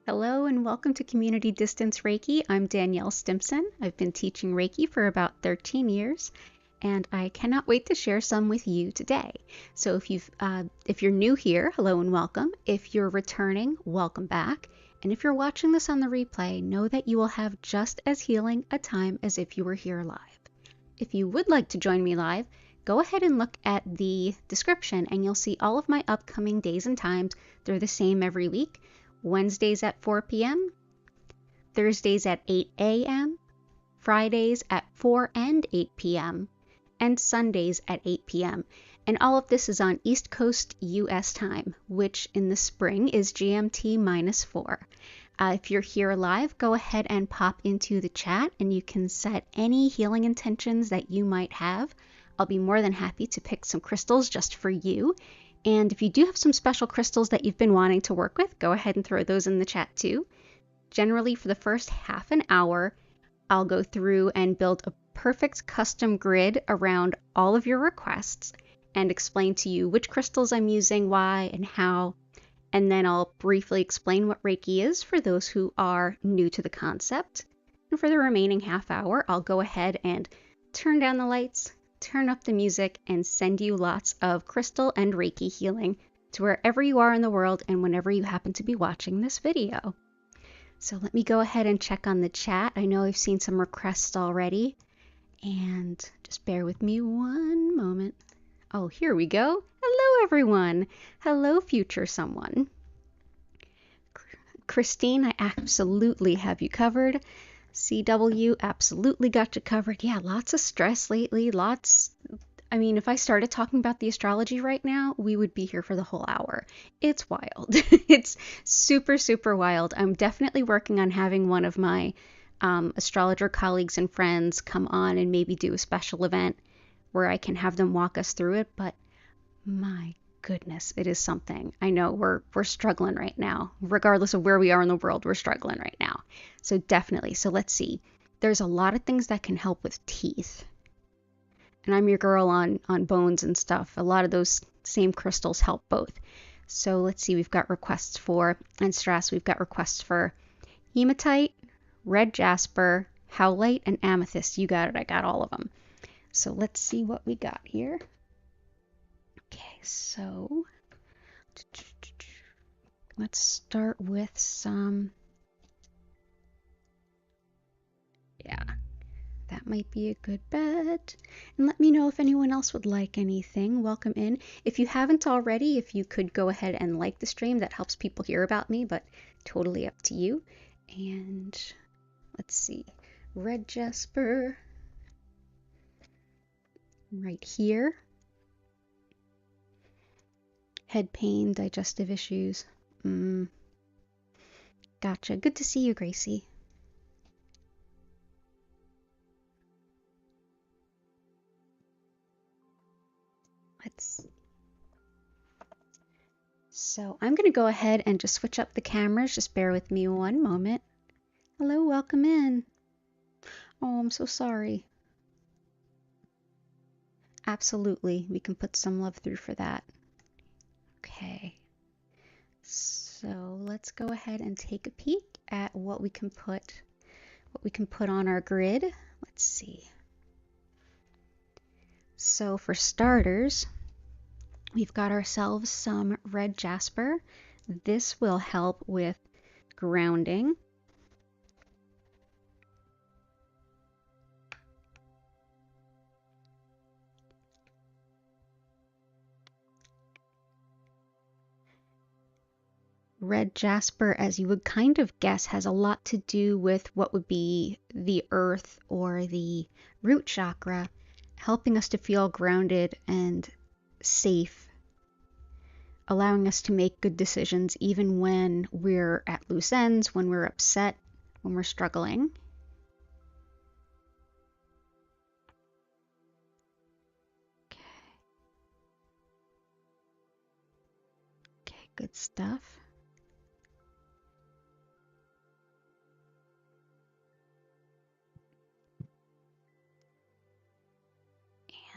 Hello and welcome to Community Distance Reiki. I'm Danielle Stimpson. I've been teaching Reiki for about 13 years, and I cannot wait to share some with you today. So if you're new here, hello and welcome. If you're returning, welcome back. And if you're watching this on the replay, know that you will have just as healing a time as if you were here live. If you would like to join me live, go ahead and look at the description and you'll see all of my upcoming days and times. They're the same every week. Wednesdays at 4 p.m., Thursdays at 8 a.m., Fridays at 4 and 8 p.m., and Sundays at 8 p.m. And all of this is on East Coast U.S. time, which in the spring is GMT -4. If you're here live, go ahead and pop into the chat and you can set any healing intentions that you might have. I'll be more than happy to pick some crystals just for you. And if you do have some special crystals that you've been wanting to work with, go ahead and throw those in the chat too. Generally, for the first half an hour, I'll go through and build a perfect custom grid around all of your requests and explain to you which crystals I'm using, why, and how. And then I'll briefly explain what Reiki is for those who are new to the concept. And for the remaining half hour, I'll go ahead and turn down the lights, turn up the music, and send you lots of crystal and Reiki healing to wherever you are in the world and whenever you happen to be watching this video. So let me go ahead and check on the chat. I know I've seen some requests already, and just bear with me one moment. Oh, here we go. Hello, everyone. Hello, future someone. Christine, I absolutely have you covered. CW, absolutely got you covered. Yeah, lots of stress lately. I mean, if I started talking about the astrology right now, we would be here for the whole hour. It's wild. It's super, super wild. I'm definitely working on having one of my astrologer colleagues and friends come on and maybe do a special event where I can have them walk us through it. But my goodness, it is something. I know we're struggling right now. Regardless of where we are in the world, we're struggling right now. So definitely. So let's see. There's a lot of things that can help with teeth. And I'm your girl on bones and stuff. A lot of those same crystals help both. So let's see. We've got requests for, and stress, we've got requests for Hematite, Red Jasper, Howlite, and Amethyst. You got it. I got all of them. So let's see what we got here. Okay, so let's start with some, yeah, that might be a good bet. And let me know if anyone else would like anything. Welcome in. If you haven't already, if you could go ahead and like the stream, that helps people hear about me, but totally up to you. And let's see, Red Jasper right here. Head pain, digestive issues. Gotcha. Good to see you, Gracie. Let's see. So I'm going to go ahead and just switch up the cameras. Just bear with me one moment. Hello, welcome in. Oh, I'm so sorry. Absolutely. We can put some love through for that. Okay. So let's go ahead and take a peek at what we can put on our grid. Let's see. So for starters, we've got ourselves some Red Jasper. This will help with grounding. Red Jasper, as you would kind of guess, has a lot to do with what would be the earth or the root chakra, helping us to feel grounded and safe, allowing us to make good decisions even when we're at loose ends, when we're upset, when we're struggling. Okay, good stuff.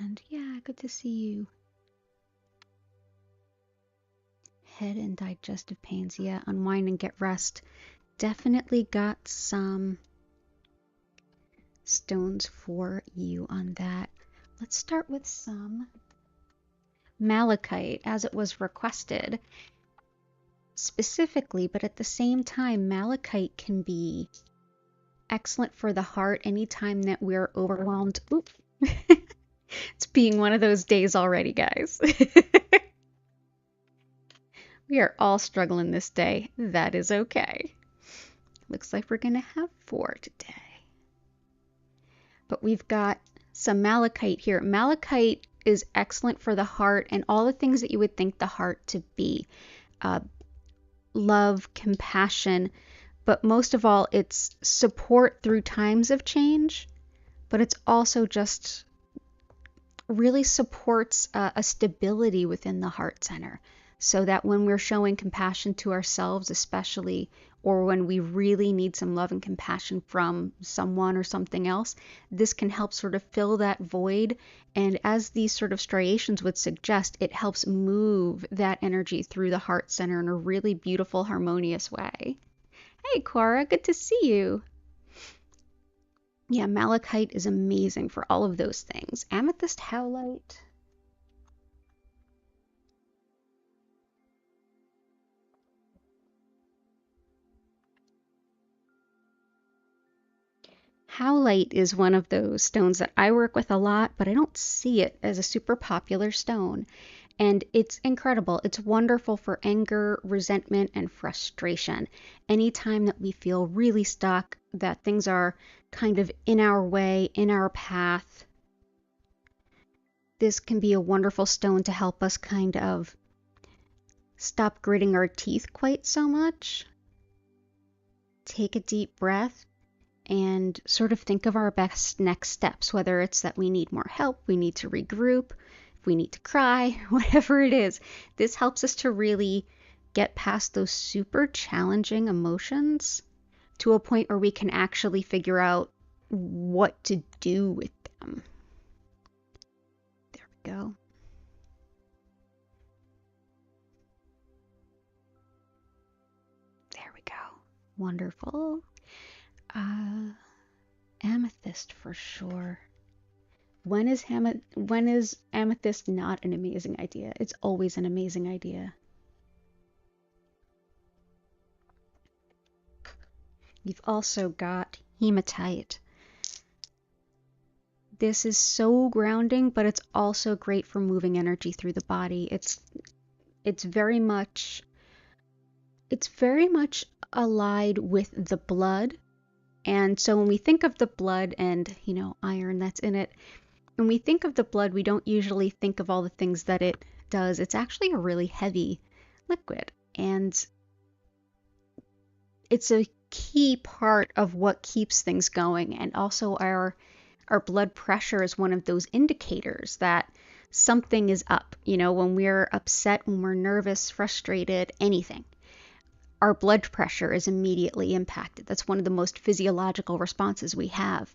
And yeah, good to see you. Head and digestive pains. Yeah, unwind and get rest definitely got some stones for you on that. Let's start with some malachite, as it was requested specifically, but at the same time, malachite can be excellent for the heart anytime that we're overwhelmed. Oop. It's being one of those days already, guys. We are all struggling this day. That is okay. Looks like we're going to have 4 today. But we've got some malachite here. Malachite is excellent for the heart and all the things that you would think the heart to be. Love, compassion, but most of all, it's support through times of change, but it's also just really supports a stability within the heart center, so that when we're showing compassion to ourselves especially, or when we really need some love and compassion from someone or something else, this can help sort of fill that void. And as these sort of striations would suggest, it helps move that energy through the heart center in a really beautiful, harmonious way. Hey, Cora, good to see you. Yeah, malachite is amazing for all of those things. Amethyst, howlite. Howlite is one of those stones that I work with a lot, but I don't see it as a super popular stone. And it's incredible. It's wonderful for anger, resentment, and frustration. Anytime that we feel really stuck, that things are kind of in our way, in our path, this can be a wonderful stone to help us kind of stop gritting our teeth quite so much. Take a deep breath and sort of think of our best next steps, whether it's that we need more help, we need to regroup, if we need to cry, whatever it is. This helps us to really get past those super challenging emotions to a point where we can actually figure out what to do with them. There we go. There we go. Wonderful. Amethyst for sure. When is amethyst not an amazing idea? It's always an amazing idea. You've also got hematite. This is so grounding, but it's also great for moving energy through the body. It's very much allied with the blood. And so when we think of the blood and, iron that's in it, when we think of the blood, we don't usually think of all the things that it does. It's actually a really heavy liquid, and it's a key part of what keeps things going. And also our blood pressure is one of those indicators that something is up. When we're upset, when we're nervous, frustrated, anything, our blood pressure is immediately impacted. That's one of the most physiological responses we have.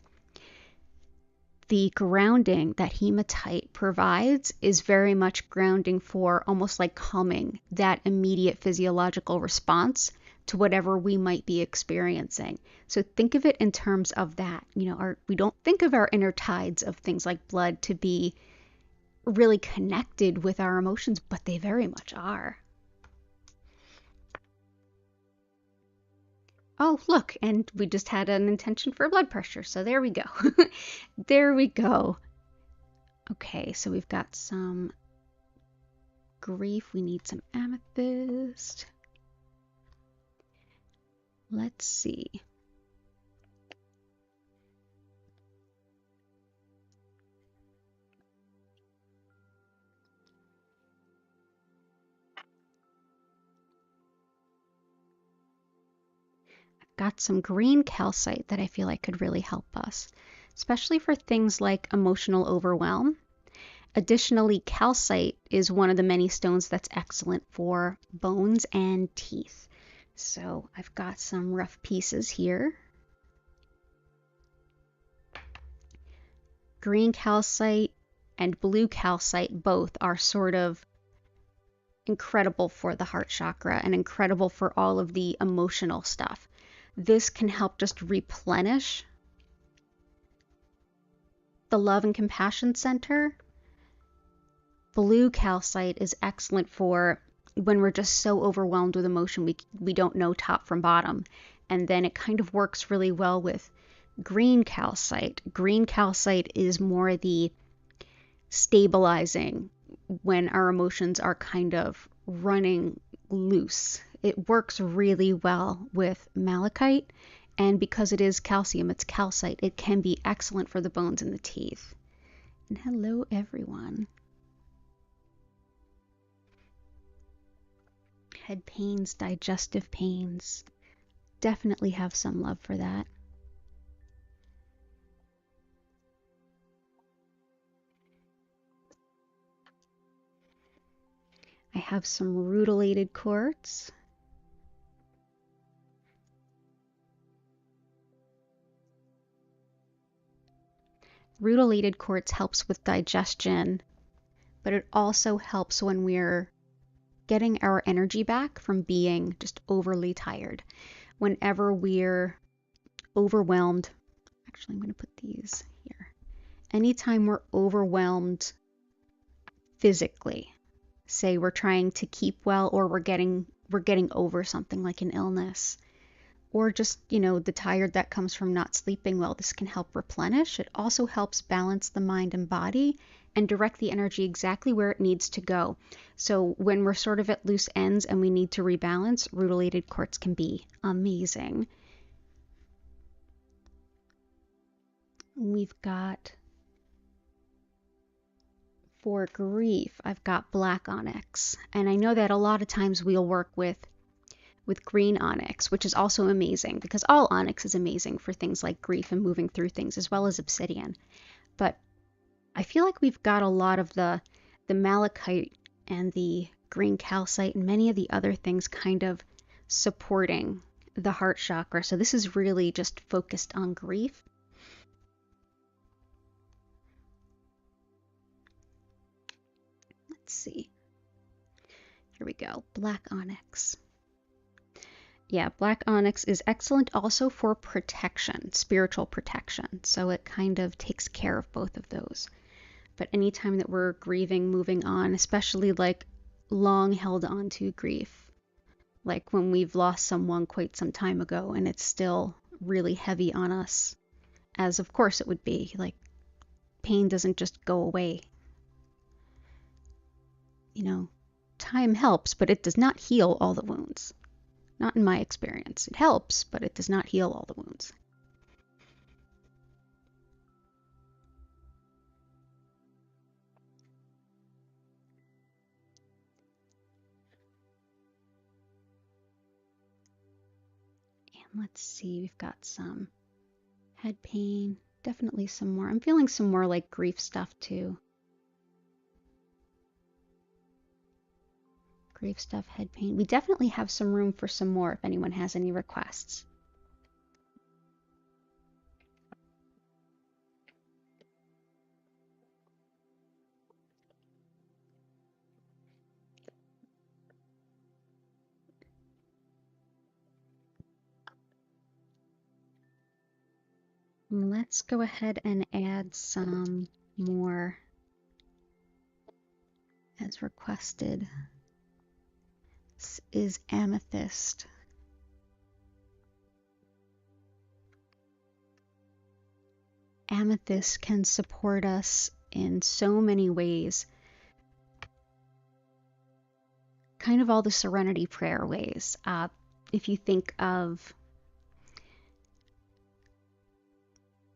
The grounding that hematite provides is very much grounding for almost like calming that immediate physiological response to whatever we might be experiencing. So think of it in terms of that. We don't think of our inner tides of things like blood to be really connected with our emotions, but they very much are. Oh, look, and we just had an intention for blood pressure, so there we go. There we go. Okay, so we've got some grief. We need some amethyst. Let's see. Got some green calcite that I feel like could really help us, especially for things like emotional overwhelm. Additionally, calcite is one of the many stones that's excellent for bones and teeth. So I've got some rough pieces here. Green calcite and blue calcite both are sort of incredible for the heart chakra and incredible for all of the emotional stuff. This can help just replenish the love and compassion center. Blue calcite is excellent for when we're just so overwhelmed with emotion we don't know top from bottom. And then it kind of works really well with green calcite. Green calcite is more the stabilizing when our emotions are kind of running loose. It works really well with malachite, and because it is calcium, it's calcite, it can be excellent for the bones and the teeth. And hello, everyone. Head pains, digestive pains. Definitely have some love for that. I have some rutilated quartz. Rutilated quartz helps with digestion, but it also helps when we're getting our energy back from being just overly tired. Whenever we're overwhelmed, actually I'm going to put these here. Anytime we're overwhelmed physically, say we're trying to keep well, or we're getting over something like an illness, or just, the tired that comes from not sleeping well, this can help replenish. It also helps balance the mind and body and direct the energy exactly where it needs to go. So when we're sort of at loose ends and we need to rebalance, rutilated quartz can be amazing. We've got, for grief, I've got black onyx. And I know that a lot of times we'll work with green onyx, which is also amazing because all onyx is amazing for things like grief and moving through things, as well as obsidian. But I feel like we've got a lot of the malachite and the green calcite and many of the other things kind of supporting the heart chakra. So this is really just focused on grief. Let's see. Here we go. Black onyx. Yeah, black onyx is excellent also for protection, spiritual protection. So it kind of takes care of both of those. But anytime that we're grieving, moving on, especially like long held on to grief, like when we've lost someone quite some time ago and it's still really heavy on us, as of course it would be, like pain doesn't just go away. Time helps, but it does not heal all the wounds. Not in my experience. It helps, but it does not heal all the wounds. And let's see, we've got some head pain, definitely some more. I'm feeling some more like grief stuff too. Grief stuff, head pain. We definitely have some room for some more if anyone has any requests. Let's go ahead and add some more as requested. This is amethyst. Amethyst can support us in so many ways. Kind of all the serenity prayer ways. If you think of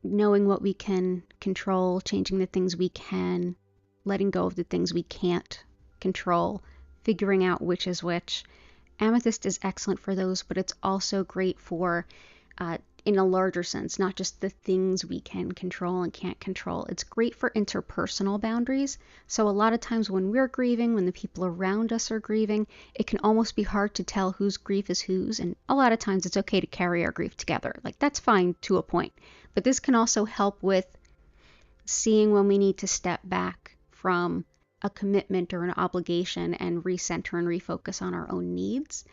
knowing what we can control, changing the things we can, letting go of the things we can't control, figuring out which is which. Amethyst is excellent for those, but it's also great for, in a larger sense, not just the things we can control and can't control. It's great for interpersonal boundaries. So a lot of times when we're grieving, when the people around us are grieving, it can almost be hard to tell whose grief is whose. And a lot of times it's okay to carry our grief together. Like, that's fine to a point. But this can also help with seeing when we need to step back from a commitment or an obligation and recenter and refocus on our own needs.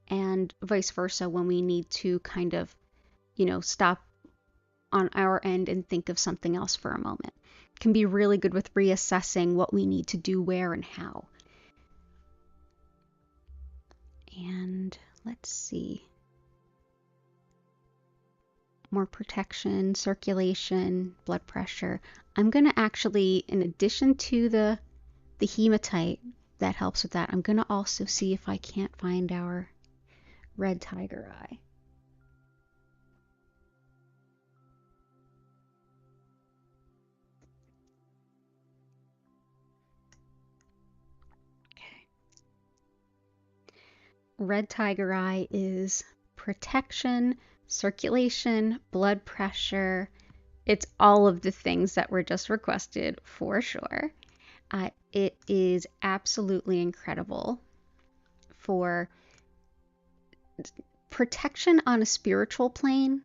and vice versa when we need to kind of, stop on our end and think of something else for a moment. It can be really good with reassessing what we need to do where and how. And let's see. More protection, circulation, blood pressure. I'm going to actually, in addition to the hematite that helps with that, I'm going to also see if I can't find our red tiger eye. Okay. Red tiger eye is protection, circulation, blood pressure. It's all of the things that were just requested for sure. It is absolutely incredible for protection on a spiritual plane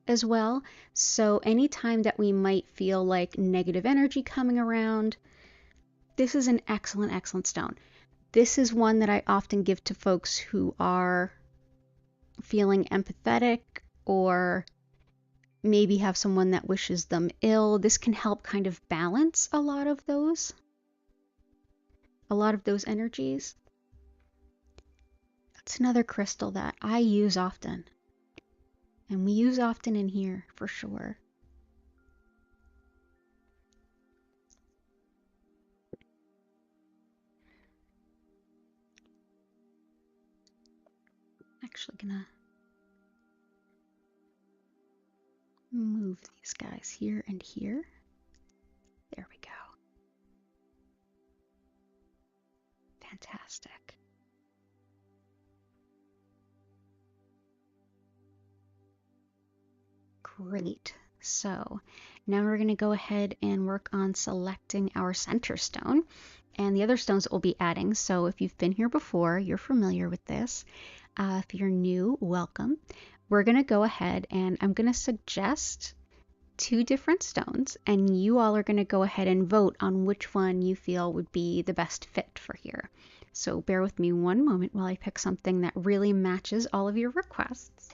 as well. So anytime that we might feel like negative energy coming around, this is an excellent, excellent stone. This is one that I often give to folks who are feeling empathetic or maybe have someone that wishes them ill. This can help kind of balance a lot of those energies. That's another crystal that I use often. And we use often in here for sure. Actually gonna move these guys here and here. There we go. Fantastic. Great. So now we're going to go ahead and work on selecting our center stone and the other stones that we'll be adding. So if you've been here before, you're familiar with this. If you're new, welcome. We're going to go ahead and I'm going to suggest 2 different stones, and you all are going to go ahead and vote on which one you feel would be the best fit for here. So bear with me one moment while I pick something that really matches all of your requests.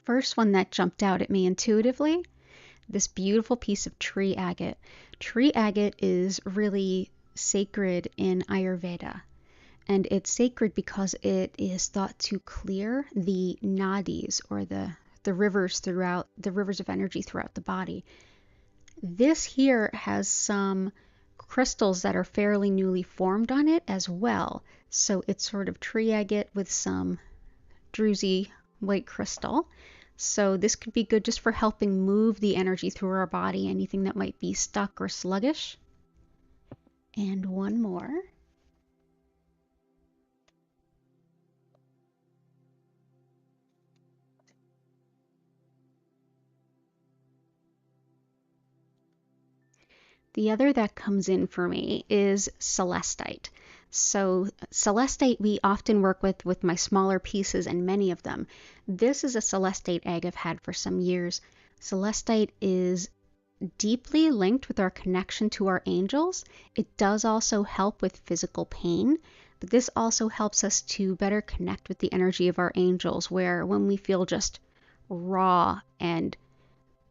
First one that jumped out at me intuitively, this beautiful piece of tree agate. Tree agate is really sacred in Ayurveda, and it's sacred because it is thought to clear the nadis, or the rivers of energy throughout the body. This here has some crystals that are fairly newly formed on it as well. So it's sort of tree agate with some druzy white crystal. So this could be good just for helping move the energy through our body, anything that might be stuck or sluggish. And one more. The other that comes in for me is Celestite. So Celestite we often work with my smaller pieces, and many of them. This is a Celestite egg I've had for some years. Celestite is deeply linked with our connection to our angels. It does also help with physical pain, but this also helps us to better connect with the energy of our angels, where when we feel just raw and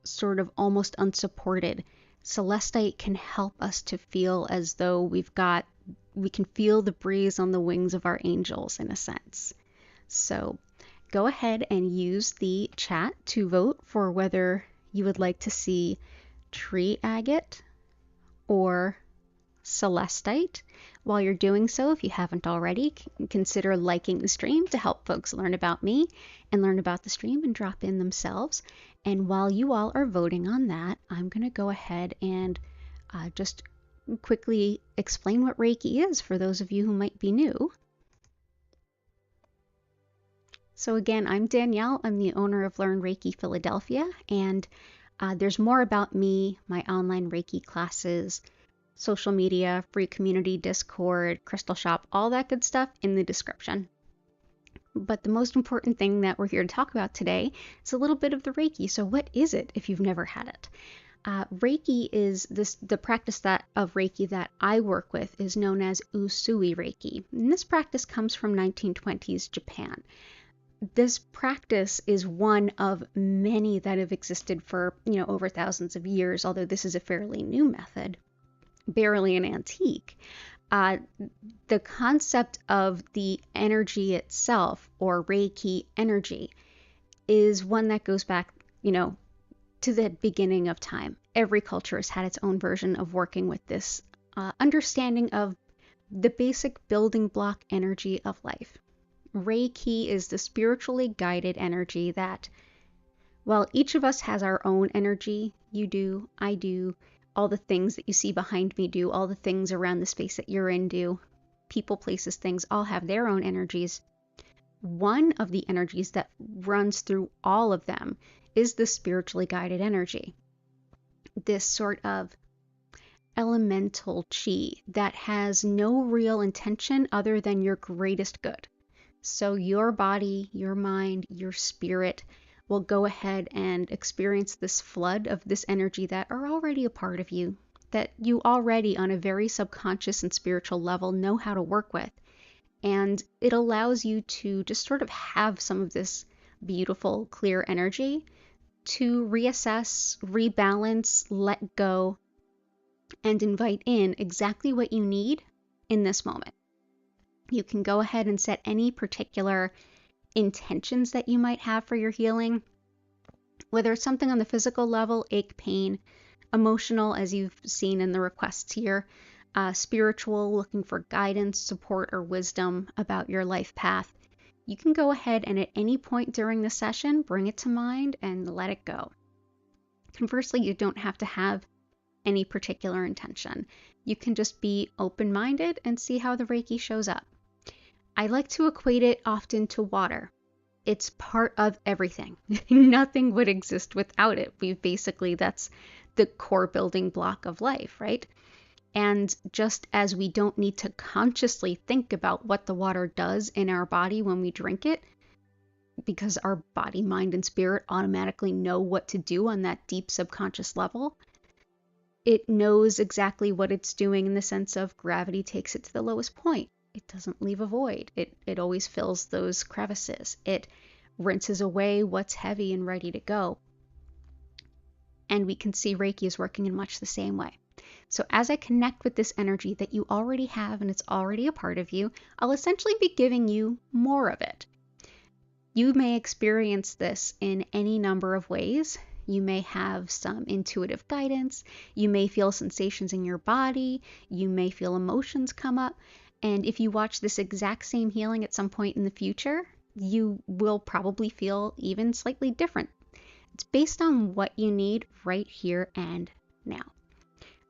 sort of almost unsupported, Celestite can help us to feel as though we can feel the breeze on the wings of our angels in a sense. So go ahead and use the chat to vote for whether you would like to see tree agate or Celestite. While you're doing so, if you haven't already, consider liking the stream to help folks learn about me and learn about the stream and drop in themselves. And while you all are voting on that, I'm going to go ahead and just quickly explain what Reiki is for those of you who might be new. So again, I'm Danielle. I'm the owner of Learn Reiki Philadelphia, and there's more about me, my online Reiki classes, social media, free community, Discord, crystal shop, all that good stuff in the description. But the most important thing that we're here to talk about today is a little bit of the Reiki. So what is it if you've never had it? Reiki is the practice of Reiki that I work with is known as Usui Reiki. And this practice comes from 1920s Japan. This practice is one of many that have existed for, over thousands of years, although this is a fairly new method, barely an antique. The concept of the energy itself, or Reiki energy, is one that goes back, to the beginning of time. Every culture has had its own version of working with this understanding of the basic building block energy of life. Reiki is the spiritually guided energy that, well, each of us has our own energy. You do, I do, all the things that you see behind me do, all the things around the space that you're in do. People, places, things all have their own energies. One of the energies that runs through all of them is the spiritually guided energy. This sort of elemental chi that has no real intention other than your greatest good. So your body, your mind, your spirit will go ahead and experience this flood of this energy that are already a part of you, that you already on a very subconscious and spiritual level know how to work with. And it allows you to just sort of have some of this beautiful, clear energy to reassess, rebalance, let go, and invite in exactly what you need in this moment. You can go ahead and set any particular intentions that you might have for your healing, whether it's something on the physical level, ache, pain, emotional, as you've seen in the requests here, spiritual, looking for guidance, support, or wisdom about your life path. You can go ahead and at any point during the session, bring it to mind and let it go. Conversely, you don't have to have any particular intention. You can just be open-minded and see how the Reiki shows up. I like to equate it often to water. It's part of everything. Nothing would exist without it. That's the core building block of life, right? And just as we don't need to consciously think about what the water does in our body when we drink it, because our body, mind, and spirit automatically know what to do on that deep subconscious level, it knows exactly what it's doing in the sense of gravity takes it to the lowest point. It doesn't leave a void. It always fills those crevices. It rinses away what's heavy and ready to go. And we can see Reiki is working in much the same way. So as I connect with this energy that you already have and it's already a part of you, I'll essentially be giving you more of it. You may experience this in any number of ways. You may have some intuitive guidance. You may feel sensations in your body. You may feel emotions come up. And if you watch this exact same healing at some point in the future, you will probably feel even slightly different. It's based on what you need right here and now.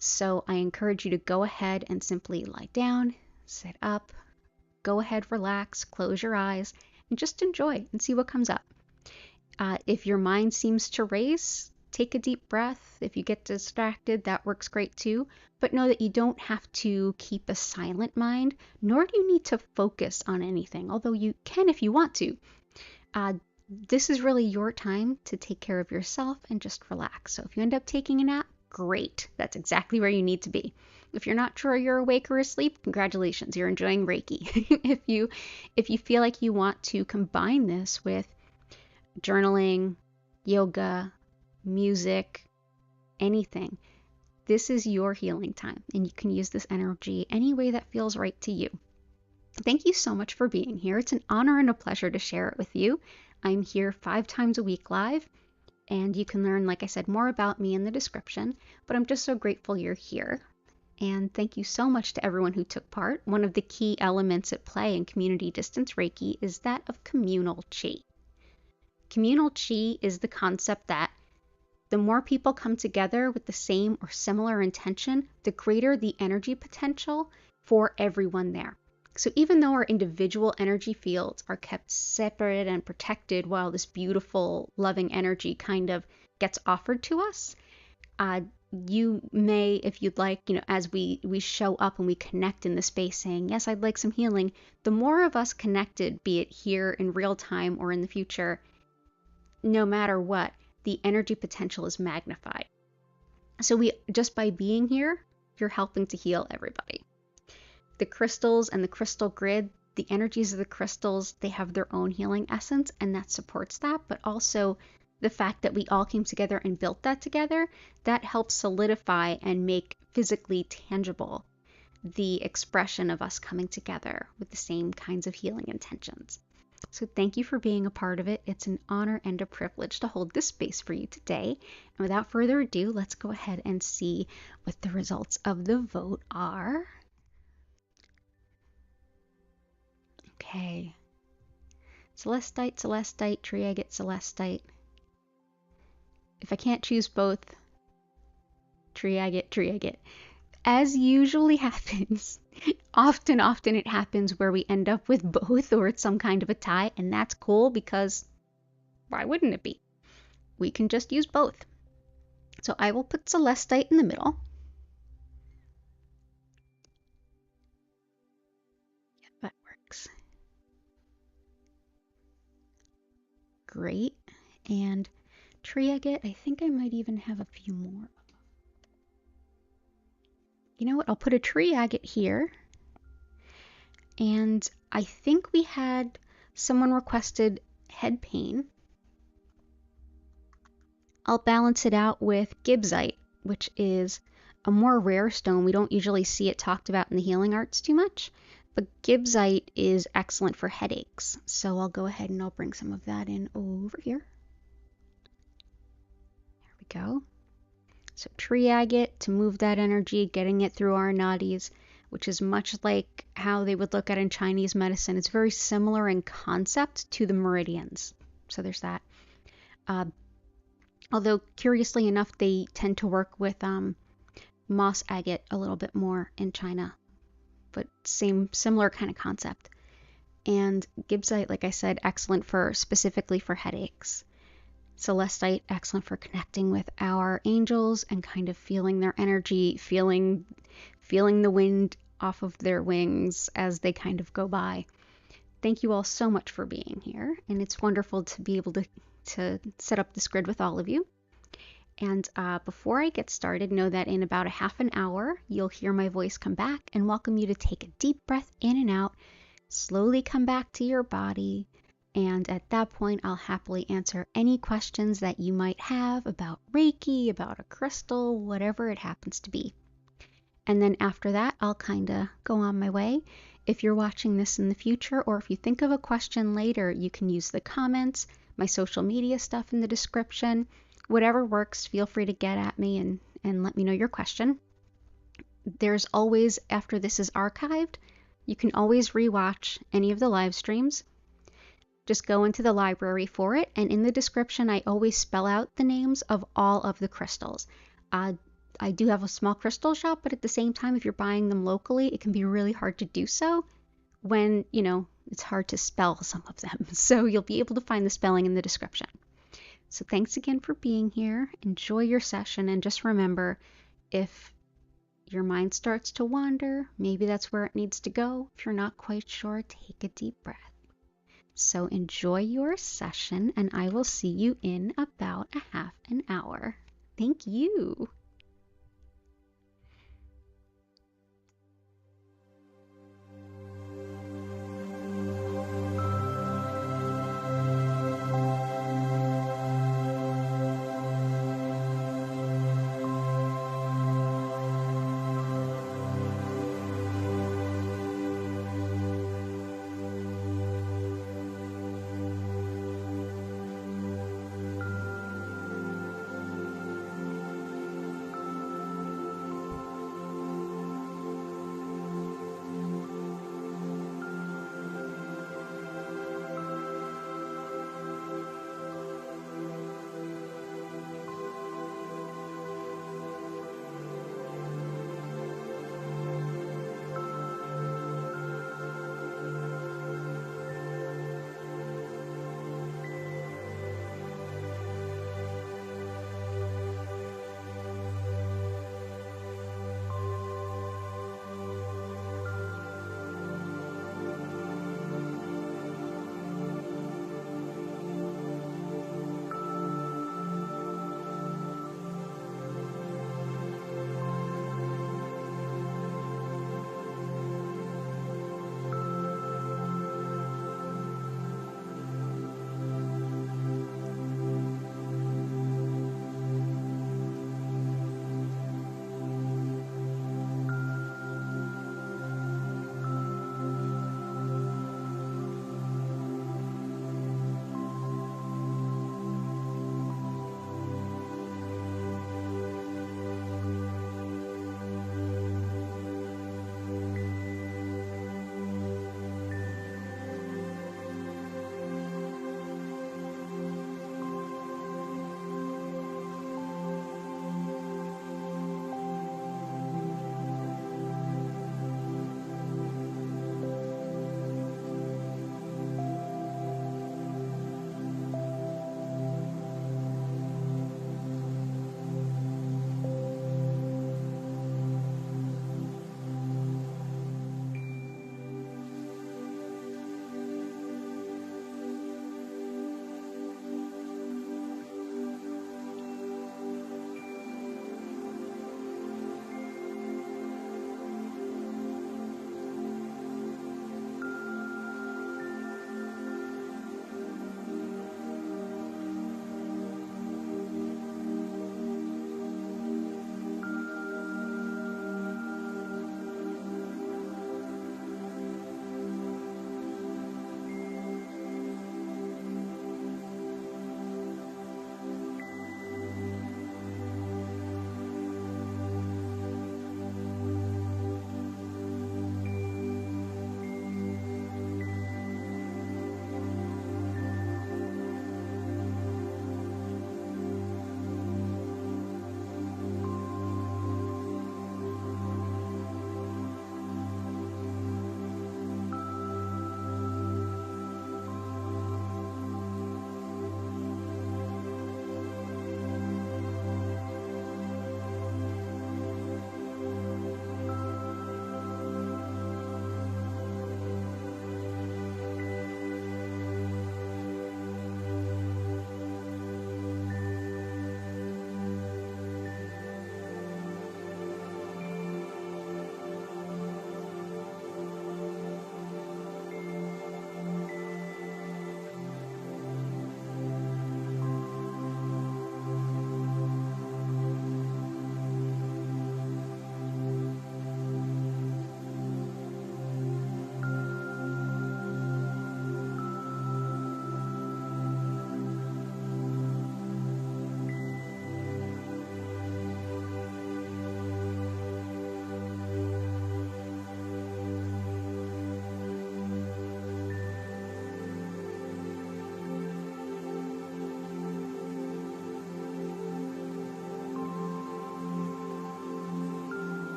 So I encourage you to go ahead and simply lie down, sit up, go ahead, relax, close your eyes, and just enjoy and see what comes up. If your mind seems to race, take a deep breath. If you get distracted, that works great too. But know that you don't have to keep a silent mind, nor do you need to focus on anything, although you can if you want to. This is really your time to take care of yourself and just relax. So if you end up taking a nap, great. That's exactly where you need to be. If you're not sure you're awake or asleep, congratulations, you're enjoying Reiki. If you feel like you want to combine this with journaling, yoga, music, anything, this is your healing time, and you can use this energy any way that feels right to you. Thank you so much for being here. It's an honor and a pleasure to share it with you. I'm here 5 times a week live, and you can learn, like I said, more about me in the description, but I'm just so grateful you're here. And thank you so much to everyone who took part. One of the key elements at play in community distance Reiki is that of communal chi. Communal chi is the concept that the more people come together with the same or similar intention, the greater the energy potential for everyone there. So even though our individual energy fields are kept separate and protected while this beautiful, loving energy kind of gets offered to us, you may, if you'd like, as we show up and we connect in the space saying, yes, I'd like some healing, the more of us connected, be it here in real time or in the future, no matter what, the energy potential is magnified. So just by being here, you're helping to heal everybody. The crystals and the crystal grid, the energies of the crystals, they have their own healing essence, and that supports that, but also the fact that we all came together and built that together, that helps solidify and make physically tangible the expression of us coming together with the same kinds of healing intentions. So thank you for being a part of it. It's an honor and a privilege to hold this space for you today. And without further ado, let's go ahead and see what the results of the vote are. Okay. Celestite, Celestite, Triagate, Celestite. If I can't choose both, Triagate, Triagate. As usually happens, often it happens where we end up with both or it's some kind of a tie, and that's cool because why wouldn't it be? We can just use both. So I will put Celestite in the middle. Yeah, that works. Great. And Triagate, I think I might even have a few more. You know what? I'll put a Triagate here. And I think we had someone requested head pain. I'll balance it out with gibbsite, which is a more rare stone. We don't usually see it talked about in the healing arts too much, but gibbsite is excellent for headaches. So I'll go ahead and I'll bring some of that in over here. There we go. So triagate to move that energy, getting it through our nadis, which is much like how they would look at in Chinese medicine. It's very similar in concept to the meridians. So there's that. Although, curiously enough, they tend to work with moss agate a little bit more in China, but similar kind of concept. And gibbsite, like I said, excellent specifically for headaches. Celestite, excellent for connecting with our angels and kind of feeling their energy, feeling the wind off of their wings as they kind of go by. Thank you all so much for being here, and it's wonderful to be able to set up this grid with all of you. And before I get started, know that in about a half an hour, you'll hear my voice come back and welcome you to take a deep breath in and out, slowly come back to your body, and at that point, I'll happily answer any questions that you might have about Reiki, about a crystal, whatever it happens to be. And then after that, I'll kind of go on my way. If you're watching this in the future, or if you think of a question later, you can use the comments, my social media stuff in the description. Whatever works, feel free to get at me and let me know your question. There's always, after this is archived, you can always rewatch any of the live streams. Just go into the library for it, and in the description, I always spell out the names of all of the crystals. I do have a small crystal shop, but at the same time, if you're buying them locally, it can be really hard to do so when, it's hard to spell some of them. So you'll be able to find the spelling in the description. So thanks again for being here. Enjoy your session, and just remember, if your mind starts to wander, maybe that's where it needs to go. If you're not quite sure, take a deep breath. So enjoy your session, and I will see you in about a half an hour. Thank you.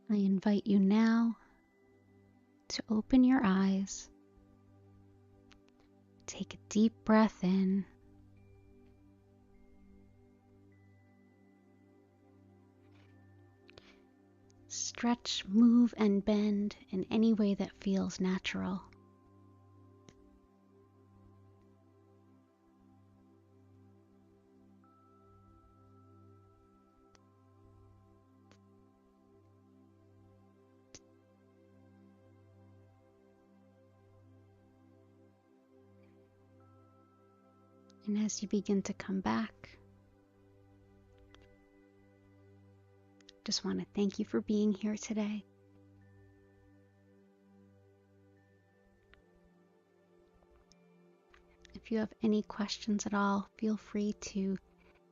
I invite you now to open your eyes. Take a deep breath in. Stretch, move, and bend in any way that feels natural. And as you begin to come back, just want to thank you for being here today. If you have any questions at all, feel free to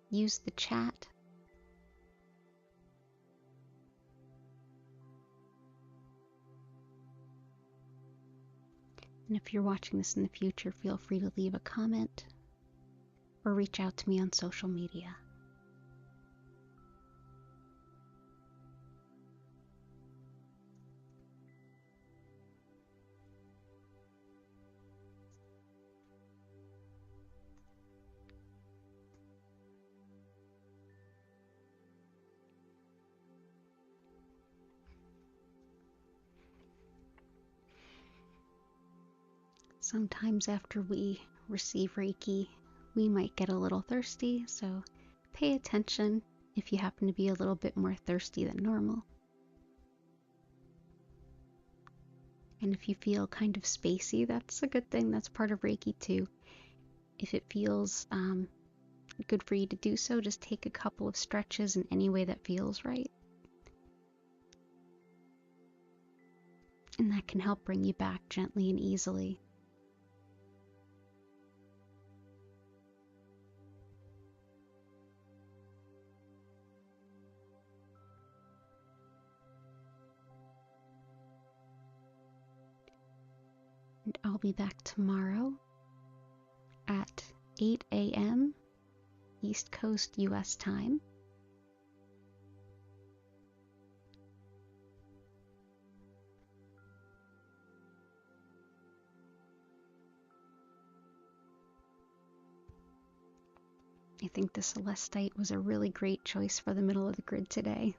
use the chat. And if you're watching this in the future, feel free to leave a comment or reach out to me on social media. Sometimes after we receive Reiki, we might get a little thirsty, so pay attention if you happen to be a little bit more thirsty than normal. And if you feel kind of spacey, that's a good thing. That's part of Reiki too. If it feels good for you to do so, just take a couple of stretches in any way that feels right. And that can help bring you back gently and easily. And I'll be back tomorrow at 8 a.m. East Coast US time. I think the Celestite was a really great choice for the middle of the grid today.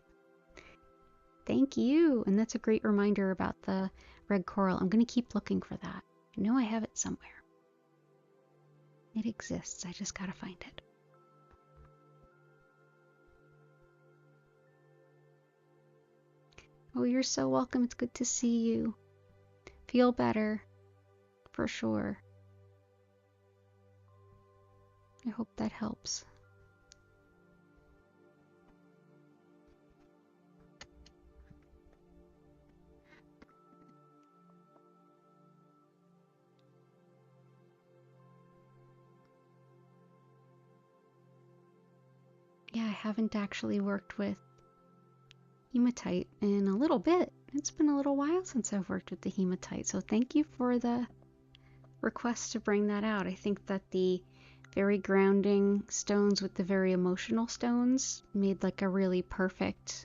Thank you! And that's a great reminder about the red coral. I'm going to keep looking for that. I know I have it somewhere. It exists. I just gotta find it. Oh, you're so welcome. It's good to see you. Feel better. For sure. I hope that helps. Yeah, I haven't actually worked with hematite in a little bit. It's been a little while since I've worked with the hematite, so thank you for the request to bring that out. I think that the very grounding stones with the very emotional stones made like a really perfect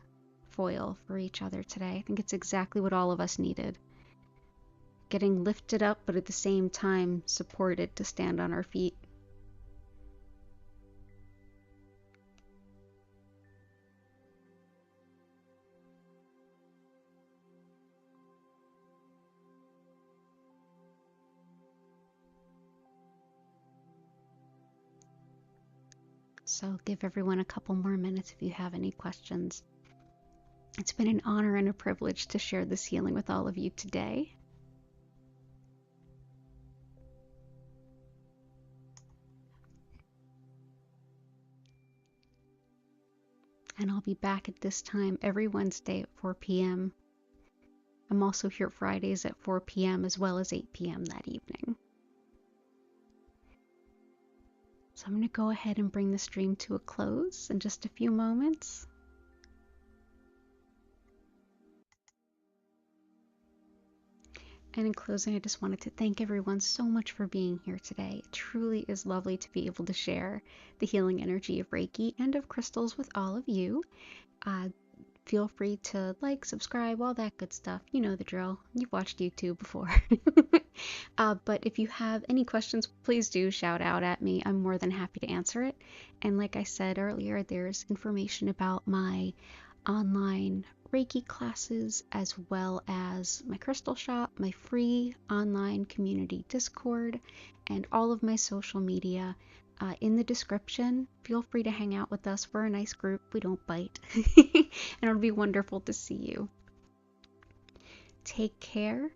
foil for each other today. I think it's exactly what all of us needed. Getting lifted up, but at the same time supported to stand on our feet. So give everyone a couple more minutes if you have any questions. It's been an honor and a privilege to share this healing with all of you today. And I'll be back at this time every Wednesday at 4 p.m. I'm also here Fridays at 4 p.m. as well as 8 p.m. that evening. So I'm going to go ahead and bring the stream to a close in just a few moments. And in closing, I just wanted to thank everyone so much for being here today. It truly is lovely to be able to share the healing energy of Reiki and of crystals with all of you. feel free to like, subscribe, all that good stuff. You know the drill. You've watched YouTube before. But if you have any questions, please do shout out at me. I'm more than happy to answer it. And like I said earlier, there's information about my online Reiki classes, as well as my crystal shop, my free online community Discord, and all of my social media in the description. Feel free to hang out with us. We're a nice group. We don't bite. And it'll be wonderful to see you. Take care,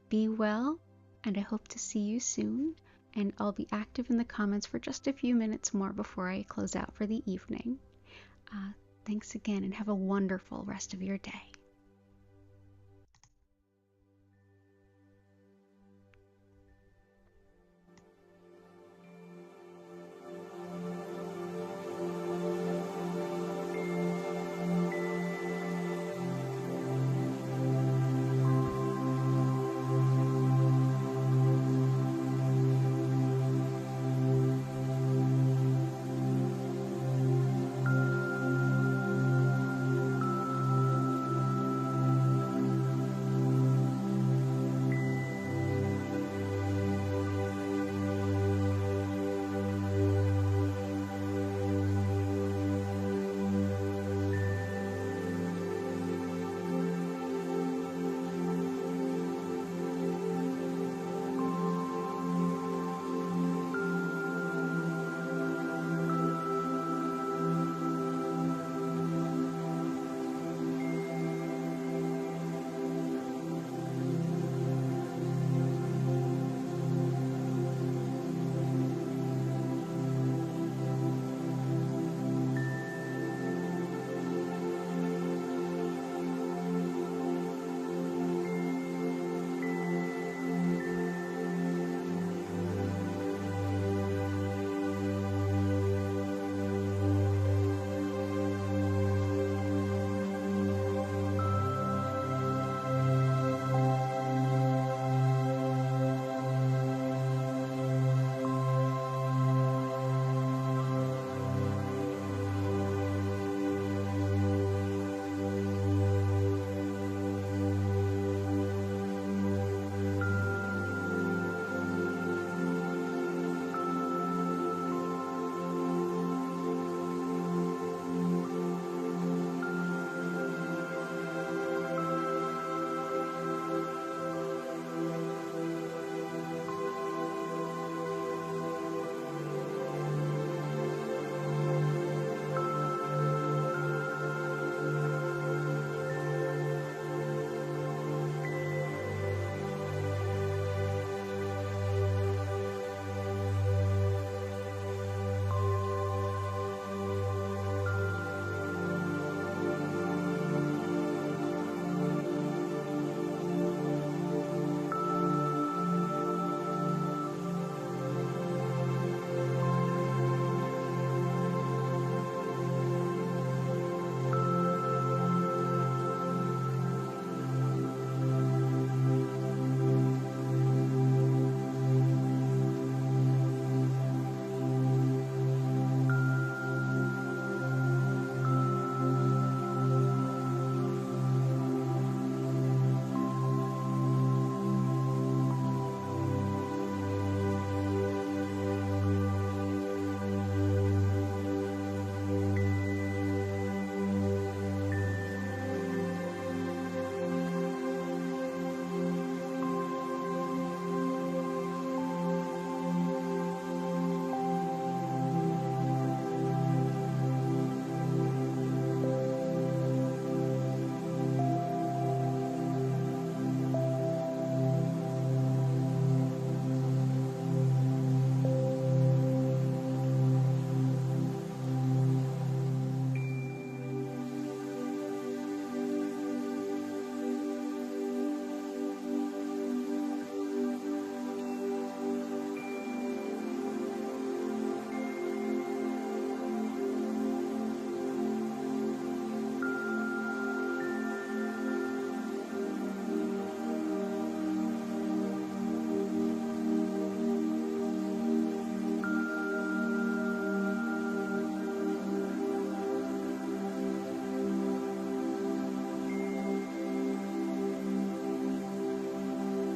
be well, and I hope to see you soon. And I'll be active in the comments for just a few minutes more before I close out for the evening. Thanks again, and have a wonderful rest of your day.